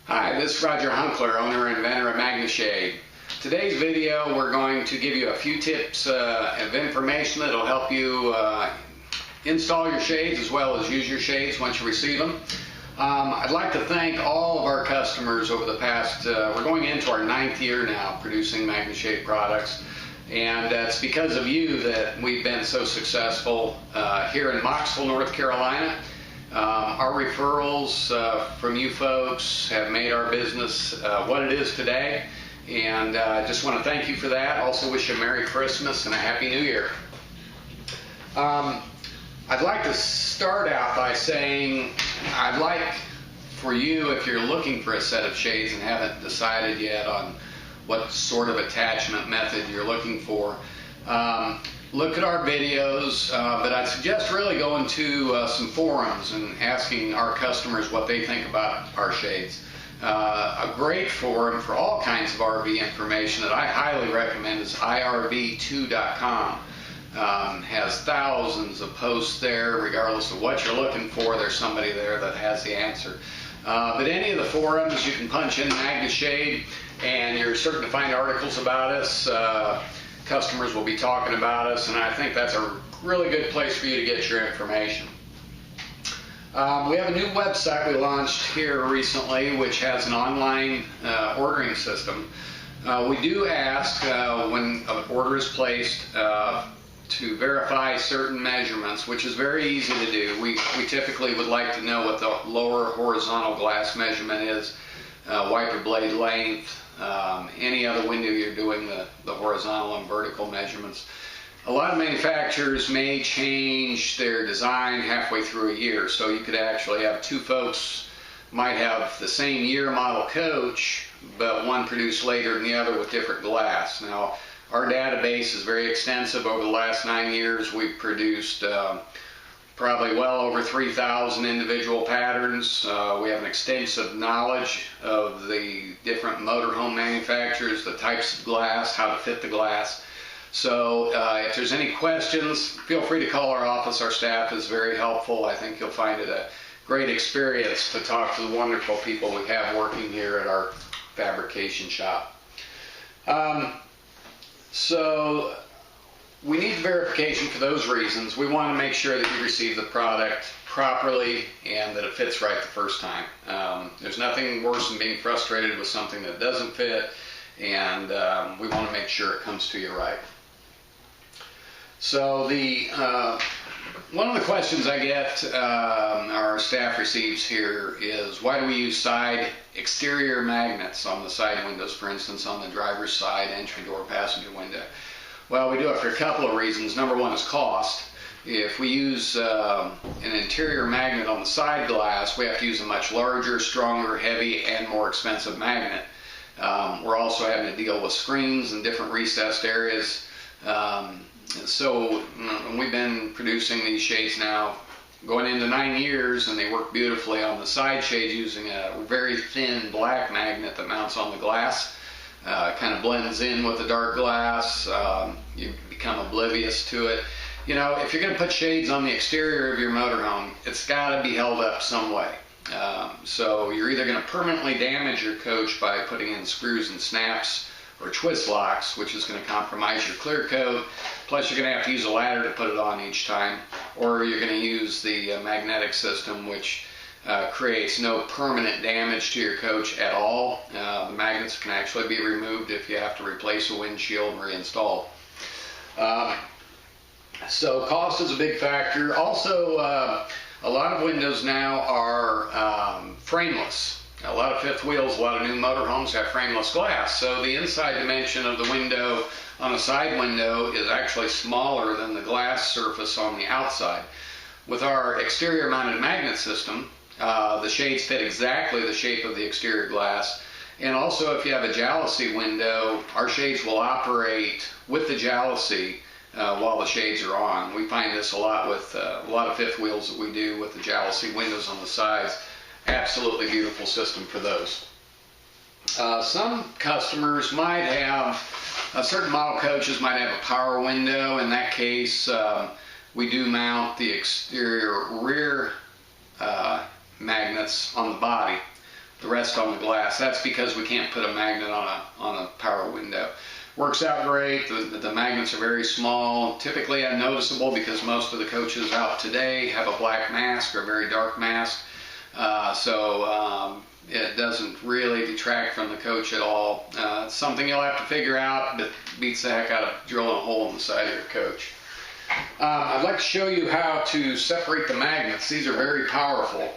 Hi, this is Roger Hunckler, owner and inventor of MagneShade. Today's video we're going to give you a few tips of information that will help you install your shades as well as use your shades once you receive them. I'd like to thank all of our customers over the past, we're going into our 9th year now producing MagneShade products, and it's because of you that we've been so successful here in Mocksville, North Carolina. Our referrals from you folks have made our business what it is today, and I just want to thank you for that. Also wish you a Merry Christmas and a Happy New Year. I'd like to start out by saying I'd like for you, if you're looking for a set of shades and haven't decided yet on what sort of attachment method you're looking for, look at our videos, but I'd suggest really going to some forums and asking our customers what they think about our shades. A great forum for all kinds of RV information that I highly recommend is irv2.com. Has thousands of posts there. Regardless of what you're looking for, there's somebody there that has the answer. But any of the forums, you can punch in MagneShade and you're certain to find articles about us. Customers will be talking about us, and I think that's a really good place for you to get your information. We have a new website we launched here recently which has an online ordering system. We do ask when an order is placed to verify certain measurements, which is very easy to do. We typically would like to know what the lower horizontal glass measurement is, wiper blade length, any other window you're doing the horizontal and vertical measurements. A lot of manufacturers may change their design halfway through a year, so you could actually have two folks might have the same year model coach, but one produced later than the other with different glass. Now, our database is very extensive. Over the last 9 years, we've produced probably well over 3,000 individual patterns. We have an extensive knowledge of the different motorhome manufacturers, the types of glass, how to fit the glass. So if there's any questions, feel free to call our office. Our staff is very helpful. I think you'll find it a great experience to talk to the wonderful people we have working here at our fabrication shop. So we need verification for those reasons. We want to make sure that you receive the product properly and that it fits right the first time. There's nothing worse than being frustrated with something that doesn't fit, and we want to make sure it comes to you right. So one of the questions I get, our staff receives here, is why do we use side exterior magnets on the side windows, for instance, on the driver's side, entry door, passenger window? Well, we do it for a couple of reasons. Number one is cost. If we use an interior magnet on the side glass, we have to use a much larger, stronger, heavy, and more expensive magnet. We're also having to deal with screens and different recessed areas. So we've been producing these shades now going into 9 years, and they work beautifully on the side shades using a very thin black magnet that mounts on the glass. Kind of blends in with the dark glass. You become oblivious to it. You know, if you're going to put shades on the exterior of your motorhome, it's got to be held up some way. So you're either going to permanently damage your coach by putting in screws and snaps or twist locks, which is going to compromise your clear coat. Plus you're going to have to use a ladder to put it on each time, or you're going to use the magnetic system, which creates no permanent damage to your coach at all. The magnets can actually be removed if you have to replace a windshield and reinstall. So cost is a big factor. Also, a lot of windows now are frameless. A lot of fifth wheels, a lot of new motorhomes have frameless glass. So the inside dimension of the window on a side window is actually smaller than the glass surface on the outside. With our exterior mounted magnet system, the shades fit exactly the shape of the exterior glass. And also if you have a jalousie window, our shades will operate with the jalousie while the shades are on. We find this a lot with a lot of fifth wheels that we do with the jalousie windows on the sides. Absolutely beautiful system for those. Some customers might have, certain model coaches might have a power window. In that case, we do mount the exterior rear magnets on the body. the rest on the glass. That's because we can't put a magnet on a power window. Works out great. The magnets are very small, typically unnoticeable because most of the coaches out today have a black mask or a very dark mask. It doesn't really detract from the coach at all. It's something you'll have to figure out, but beats the heck out of drilling a hole in the side of your coach. I'd like to show you how to separate the magnets. These are very powerful.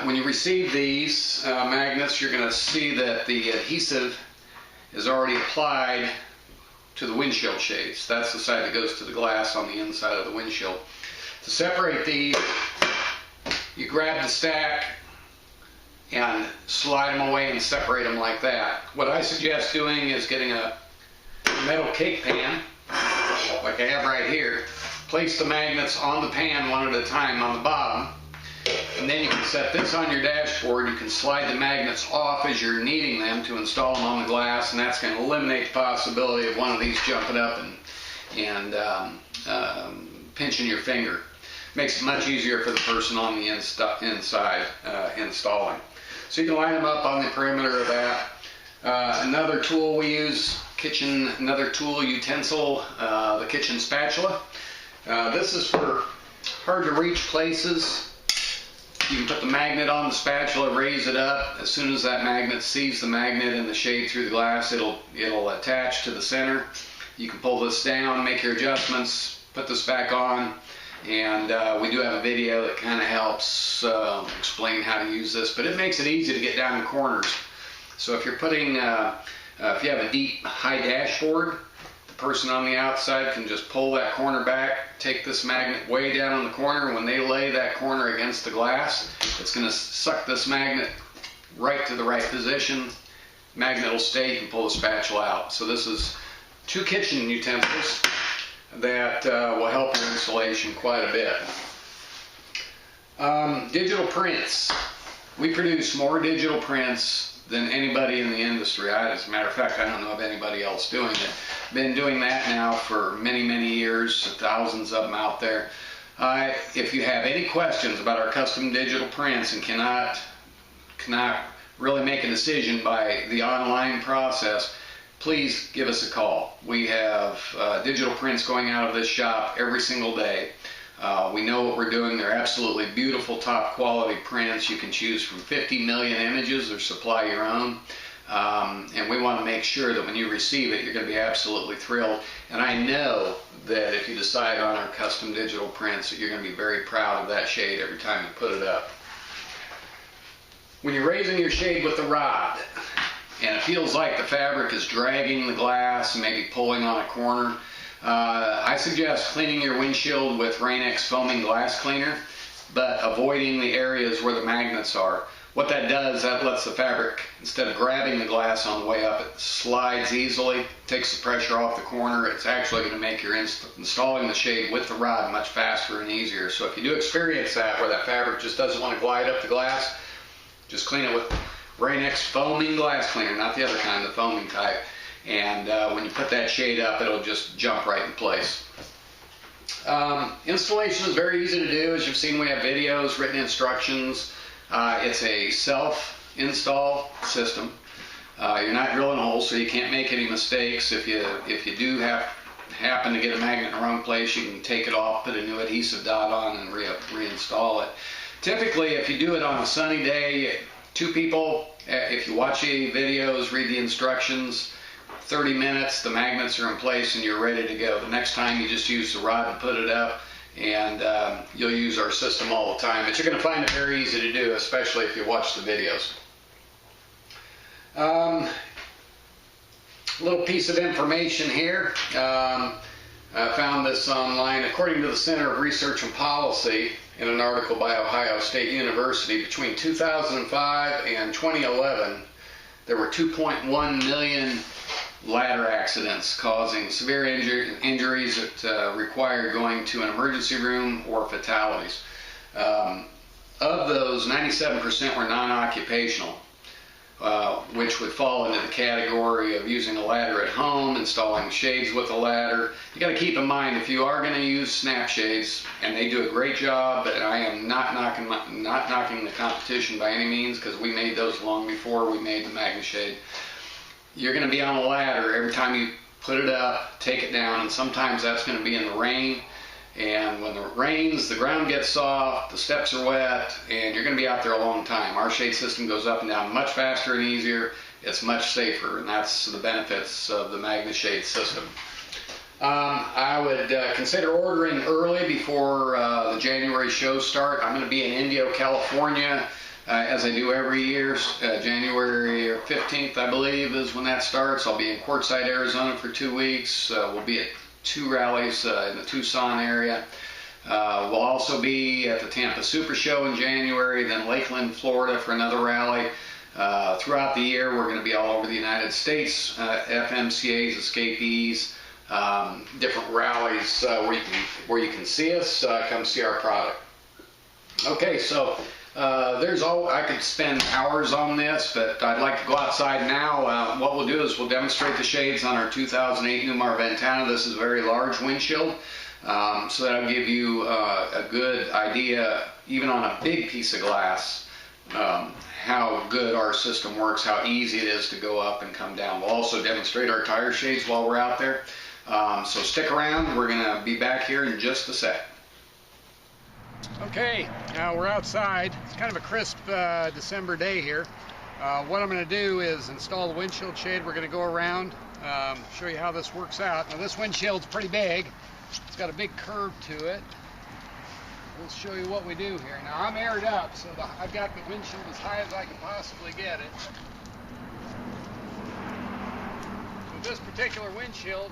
When you receive these magnets, you're going to see that the adhesive is already applied to the windshield shades. That's the side that goes to the glass on the inside of the windshield. To separate these, you grab the stack and slide them away and separate them like that. What I suggest doing is getting a metal cake pan, like I have right here, place the magnets on the pan one at a time on the bottom, and then you can set this on your dashboard. You can slide the magnets off as you're needing them to install them on the glass, and that's going to eliminate the possibility of one of these jumping up and pinching your finger. Makes it much easier for the person on the inside installing. So you can line them up on the perimeter of that. Another tool we use, another tool utensil, the kitchen spatula. This is for hard to reach places. You can put the magnet on the spatula, raise it up. As soon as that magnet sees the magnet in the shade through the glass, it'll attach to the center. You can pull this down, make your adjustments, put this back on, and we do have a video that kind of helps explain how to use this, but it makes it easy to get down the corners. So if you're putting, if you have a deep, high dashboard, the person on the outside can just pull that corner back, take this magnet way down on the corner. When they lay that corner against the glass, it's going to suck this magnet right to the right position. Magnet will stay. You can pull the spatula out. So this is 2 kitchen utensils that will help your installation quite a bit. Digital prints. We produce more digital prints than anybody in the industry. As a matter of fact, I don't know of anybody else doing it. Been doing that now for many, many years, thousands of them out there. If you have any questions about our custom digital prints and cannot really make a decision by the online process, please give us a call. We have digital prints going out of this shop every single day. We know what we're doing. They're absolutely beautiful, top quality prints. You can choose from 50 million images or supply your own. And we want to make sure that when you receive it, you're going to be absolutely thrilled. And I know that if you decide on our custom digital prints, that you're going to be very proud of that shade every time you put it up. When you're raising your shade with the rod, and it feels like the fabric is dragging the glass and maybe pulling on a corner, I suggest cleaning your windshield with Rain-X foaming glass cleaner, but avoiding the areas where the magnets are. What that does, that lets the fabric, instead of grabbing the glass on the way up, it slides easily, takes the pressure off the corner. It's actually going to make your installing the shade with the rod much faster and easier. So if you do experience that, where that fabric just doesn't want to glide up the glass, just clean it with Rain-X foaming glass cleaner, not the other kind, the foaming type. And when you put that shade up, it'll just jump right in place. Installation is very easy to do. As you've seen, we have videos, written instructions. It's a self-install system. You're not drilling holes, so you can't make any mistakes. If you do happen to get a magnet in the wrong place, you can take it off, put a new adhesive dot on, and reinstall it. Typically, if you do it on a sunny day, 2 people, if you watch the videos, read the instructions, 30 minutes, the magnets are in place and you're ready to go. The next time you just use the rod and put it up, and you'll use our system all the time. But you're going to find it very easy to do, especially if you watch the videos. A little piece of information here. I found this online. According to the Center of Research and Policy, in an article by Ohio State University, between 2005 and 2011, there were 2.1 million ladder accidents causing severe injuries that required going to an emergency room or fatalities. Of those, 97% were non-occupational. which would fall into the category of using a ladder at home, installing shades with a ladder. You got to keep in mind, if you are going to use snap shades, and they do a great job, but I am not knocking the competition by any means, because we made those long before we made the MagneShade. You're going to be on a ladder every time you put it up, take it down, and sometimes that's going to be in the rain. And when it rains, the ground gets soft, the steps are wet, and you're going to be out there a long time. Our shade system goes up and down much faster and easier. It's much safer, and that's the benefits of the MagneShade system. I would consider ordering early before the January shows start. I'm going to be in Indio, California, as I do every year. January 15th, I believe, is when that starts. I'll be in Quartzsite, Arizona for 2 weeks. We'll be at 2 rallies in the Tucson area. We'll also be at the Tampa Super Show in January, then Lakeland, Florida for another rally. Throughout the year, we're going to be all over the United States, FMCAs, escapees, different rallies where you can see us, come see our product. Okay, so I could spend hours on this, but I'd like to go outside now. What we'll do is we'll demonstrate the shades on our 2008 Newmar Ventana. This is a very large windshield, so that'll give you a good idea, even on a big piece of glass, how good our system works, how easy it is to go up and come down. We'll also demonstrate our tire shades while we're out there. So stick around. We're going to be back here in just a sec. Okay, now we're outside. It's kind of a crisp December day here. What I'm going to do is install the windshield shade. We're going to go around, show you how this works out. Now this windshield's pretty big. It's got a big curve to it. We'll show you what we do here. Now I'm aired up, so I've got the windshield as high as I can possibly get it. So this particular windshield,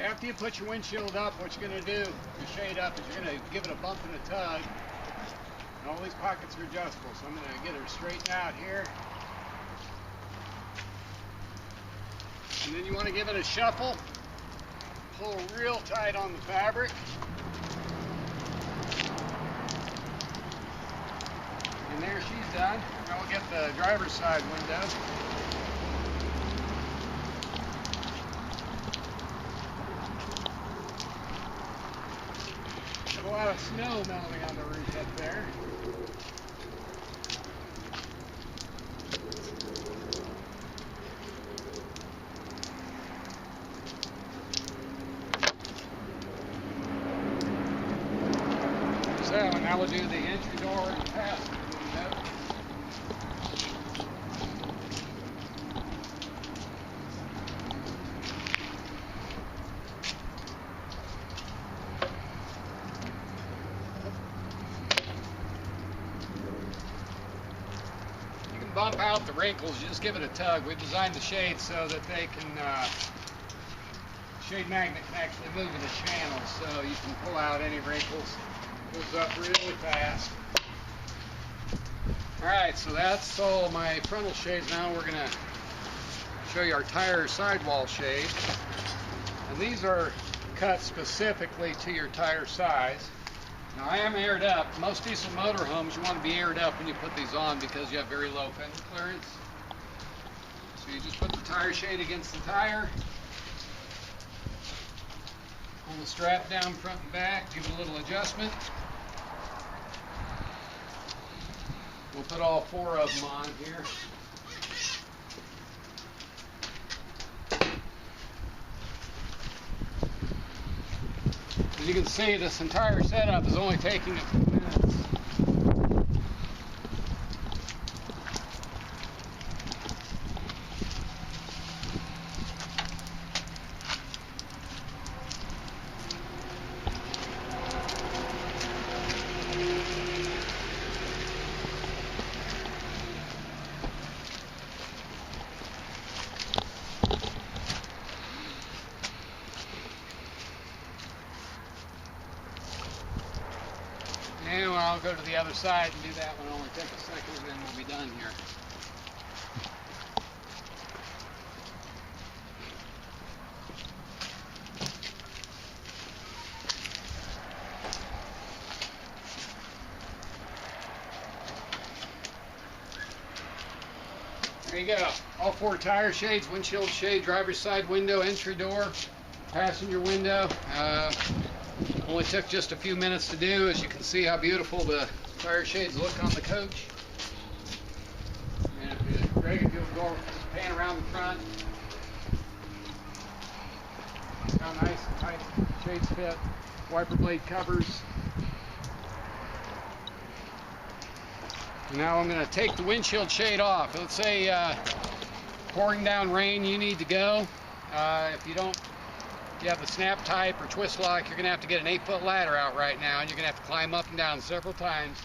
after you put your windshield up, what you're going to do, your shade up, is you're going to give it a bump and a tug. And all these pockets are adjustable, so I'm going to get her straightened out here. And then you want to give it a shuffle. Pull real tight on the fabric. And there she's done. Now we'll get the driver's side window. A lot of snow melting on the roof up there. So now we'll do the entry door and passenger window. Bump out the wrinkles, you just give it a tug. We designed the shade so that they can, shade magnet can actually move in a channel, so you can pull out any wrinkles. It goes up really fast. Alright, so that's all my frontal shades. Now we're going to show you our tire sidewall shade. And these are cut specifically to your tire size. Now I am aired up. Most diesel motorhomes, you want to be aired up when you put these on because you have very low fender clearance. So you just put the tire shade against the tire. Pull the strap down front and back, give it a little adjustment. We'll put all 4 of them on here. As you can see, this entire setup is only taking a few minutes. And I'll go to the other side and do that one. It'll only take a second and then we'll be done here. you go. All 4 tire shades, windshield shade, driver's side window, entry door, passenger window. Only took just a few minutes to do. As you can see how beautiful the tire shades look on the coach. And Greg, if you'll go pan around the front. How nice and tight shades fit. Wiper blade covers. Now I'm going to take the windshield shade off. Let's say pouring down rain, you need to go. If you have the snap type or twist lock, you're going to have to get an 8-foot ladder out right now, and you're going to have to climb up and down several times.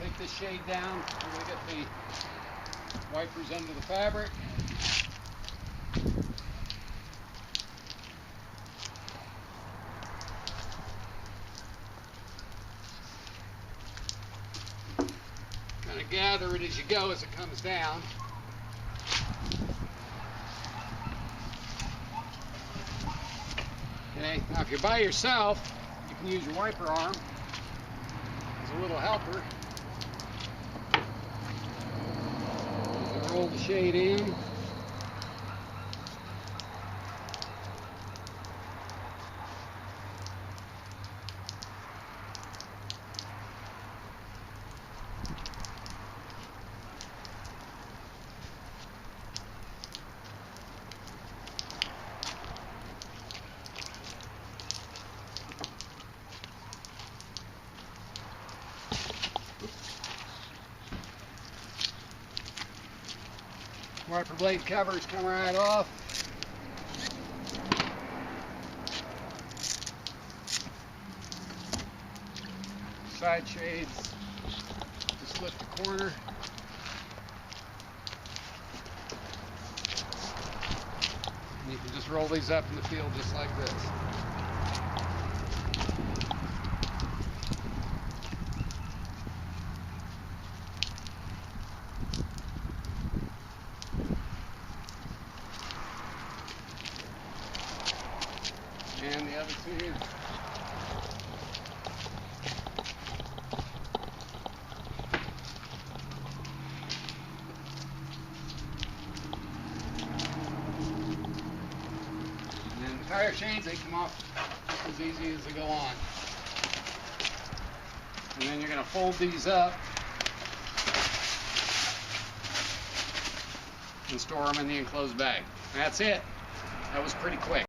Take this shade down. We're going to get the wipers under the fabric. Kind of gather it as you go as it comes down. Okay, now if you're by yourself, you can use your wiper arm as a little helper. Roll the shade in. Wiper blade covers come right off. Side shades, just lift the corner. And you can just roll these up in the field just like this. And the other 2. And then the tire shades, they come off just as easy as they go on. And then you're going to fold these up and store them in the enclosed bag. That's it. That was pretty quick.